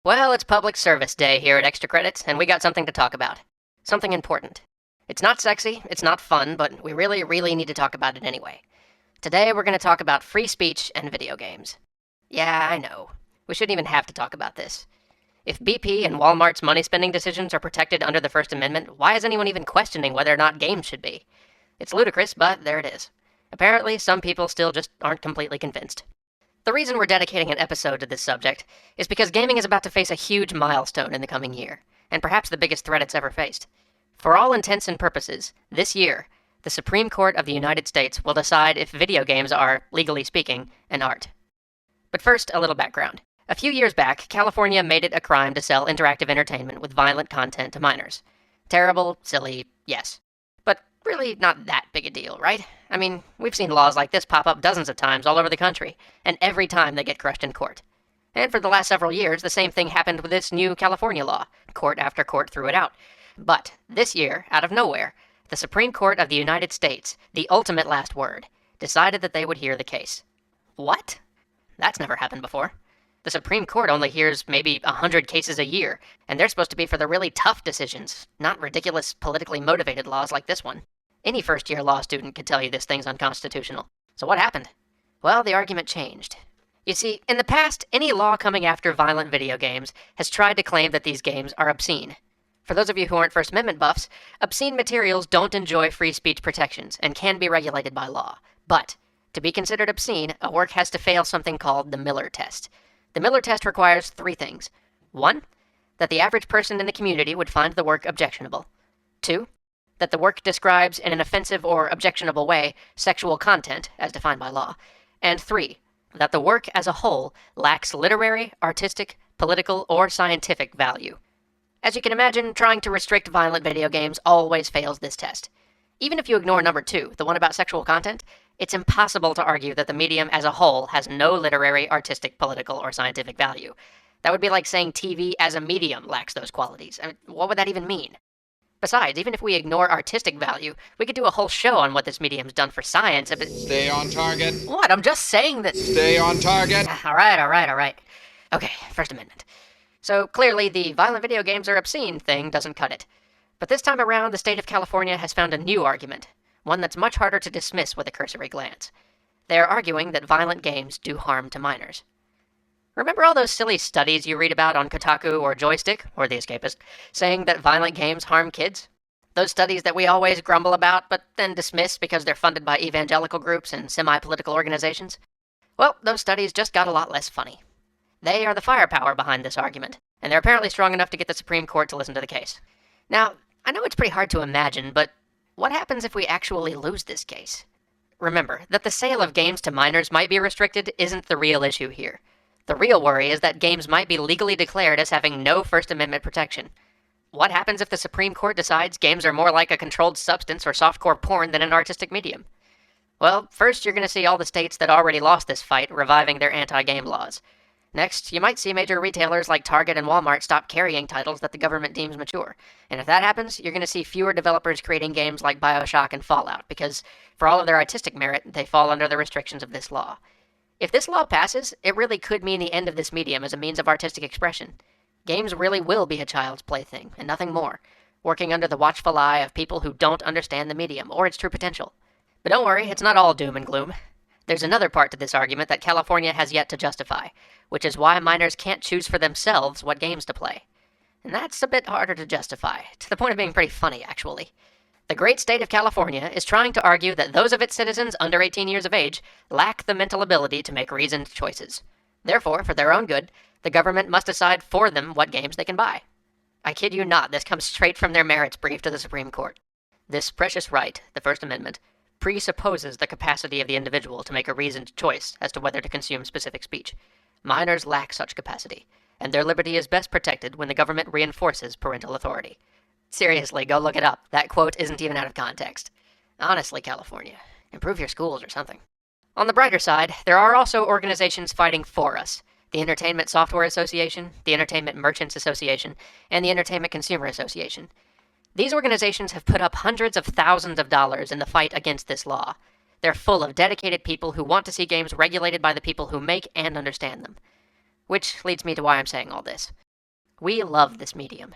Well, it's Public Service Day here at Extra Credits, and we got something to talk about. Something important. It's not sexy, it's not fun, but we really, really need to talk about it anyway. Today, we're going to talk about free speech and video games. Yeah, I know. We shouldn't even have to talk about this. If BP and Walmart's money spending decisions are protected under the First Amendment, why is anyone even questioning whether or not games should be? It's ludicrous, but there it is. Apparently, some people still just aren't completely convinced. The reason we're dedicating an episode to this subject is because gaming is about to face a huge milestone in the coming year, and perhaps the biggest threat it's ever faced. For all intents and purposes, this year, the Supreme Court of the United States will decide if video games are, legally speaking, an art. But first, a little background. A few years back, California made it a crime to sell interactive entertainment with violent content to minors. Terrible, silly, yes. But really not that big a deal, right? I mean, we've seen laws like this pop up dozens of times all over the country, and every time they get crushed in court. And for the last several years, the same thing happened with this new California law. Court after court threw it out. But this year, out of nowhere, the Supreme Court of the United States, the ultimate last word, decided that they would hear the case. What? That's never happened before. The Supreme Court only hears maybe 100 cases a year, and they're supposed to be for the really tough decisions, not ridiculous, politically motivated laws like this one. Any first-year law student could tell you this thing's unconstitutional. So what happened? Well, the argument changed. You see, in the past, any law coming after violent video games has tried to claim that these games are obscene. For those of you who aren't First Amendment buffs, obscene materials don't enjoy free speech protections and can be regulated by law. But, to be considered obscene, a work has to fail something called the Miller test. The Miller test requires 3 things. 1, that the average person in the community would find the work objectionable. 2, that the work describes in an offensive or objectionable way sexual content, as defined by law. And 3, that the work as a whole lacks literary, artistic, political, or scientific value. As you can imagine, trying to restrict violent video games always fails this test. Even if you ignore number 2, the one about sexual content, it's impossible to argue that the medium as a whole has no literary, artistic, political, or scientific value. That would be like saying TV as a medium lacks those qualities. I mean, what would that even mean? Besides, even if we ignore artistic value, we could do a whole show on what this medium's done for science. Stay on target. What? I'm just saying that... Stay on target. All right. Okay, First Amendment. So clearly, the violent video games are obscene thing doesn't cut it. But this time around, the state of California has found a new argument, one that's much harder to dismiss with a cursory glance. They're arguing that violent games do harm to minors. Remember all those silly studies you read about on Kotaku or Joystick, or The Escapist, saying that violent games harm kids? Those studies that we always grumble about, but then dismiss because they're funded by evangelical groups and semi-political organizations? Well, those studies just got a lot less funny. They are the firepower behind this argument, and they're apparently strong enough to get the Supreme Court to listen to the case. Now, I know it's pretty hard to imagine, but what happens if we actually lose this case? Remember, that the sale of games to minors might be restricted isn't the real issue here. The real worry is that games might be legally declared as having no First Amendment protection. What happens if the Supreme Court decides games are more like a controlled substance or softcore porn than an artistic medium? Well, first you're going to see all the states that already lost this fight reviving their anti-game laws. Next, you might see major retailers like Target and Walmart stop carrying titles that the government deems mature. And if that happens, you're going to see fewer developers creating games like BioShock and Fallout, because for all of their artistic merit, they fall under the restrictions of this law. If this law passes, it really could mean the end of this medium as a means of artistic expression. Games really will be a child's plaything, and nothing more, working under the watchful eye of people who don't understand the medium or its true potential. But don't worry, it's not all doom and gloom. There's another part to this argument that California has yet to justify, which is why minors can't choose for themselves what games to play. And that's a bit harder to justify, to the point of being pretty funny, actually. The great state of California is trying to argue that those of its citizens under 18 years of age lack the mental ability to make reasoned choices. Therefore, for their own good, the government must decide for them what games they can buy. I kid you not, this comes straight from their merits brief to the Supreme Court. This precious right, the First Amendment, presupposes the capacity of the individual to make a reasoned choice as to whether to consume specific speech. Minors lack such capacity, and their liberty is best protected when the government reinforces parental authority. Seriously, go look it up. That quote isn't even out of context. Honestly, California, improve your schools or something. On the brighter side, there are also organizations fighting for us. The Entertainment Software Association, the Entertainment Merchants Association, and the Entertainment Consumer Association. These organizations have put up hundreds of thousands of dollars in the fight against this law. They're full of dedicated people who want to see games regulated by the people who make and understand them. Which leads me to why I'm saying all this. We love this medium.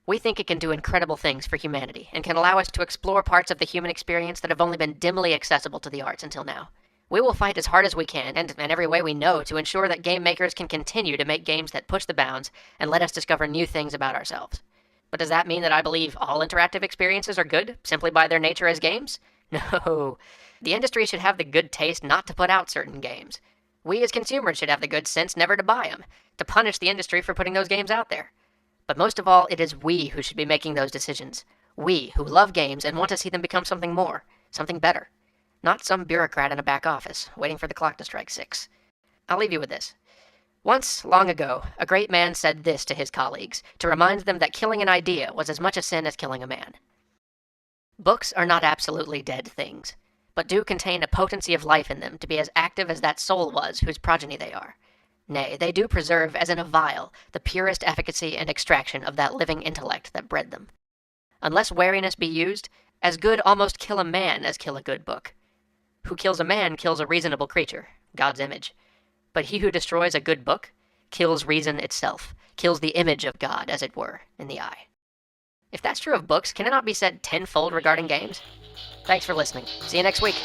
We think it can do incredible things for humanity and can allow us to explore parts of the human experience that have only been dimly accessible to the arts until now. We will fight as hard as we can and in every way we know to ensure that game makers can continue to make games that push the bounds and let us discover new things about ourselves. But does that mean that I believe all interactive experiences are good simply by their nature as games? No. The industry should have the good taste not to put out certain games. We as consumers should have the good sense never to buy them, to punish the industry for putting those games out there. But most of all, it is we who should be making those decisions. We who love games and want to see them become something more, something better. Not some bureaucrat in a back office, waiting for the clock to strike 6. I'll leave you with this. Once, long ago, a great man said this to his colleagues, to remind them that killing an idea was as much a sin as killing a man. Books are not absolutely dead things, but do contain a potency of life in them to be as active as that soul was whose progeny they are. Nay, they do preserve, as in a vial, the purest efficacy and extraction of that living intellect that bred them. Unless wariness be used, as good almost kill a man as kill a good book. Who kills a man kills a reasonable creature, God's image. But he who destroys a good book kills reason itself, kills the image of God, as it were, in the eye. If that's true of books, can it not be said tenfold regarding games? Thanks for listening. See you next week.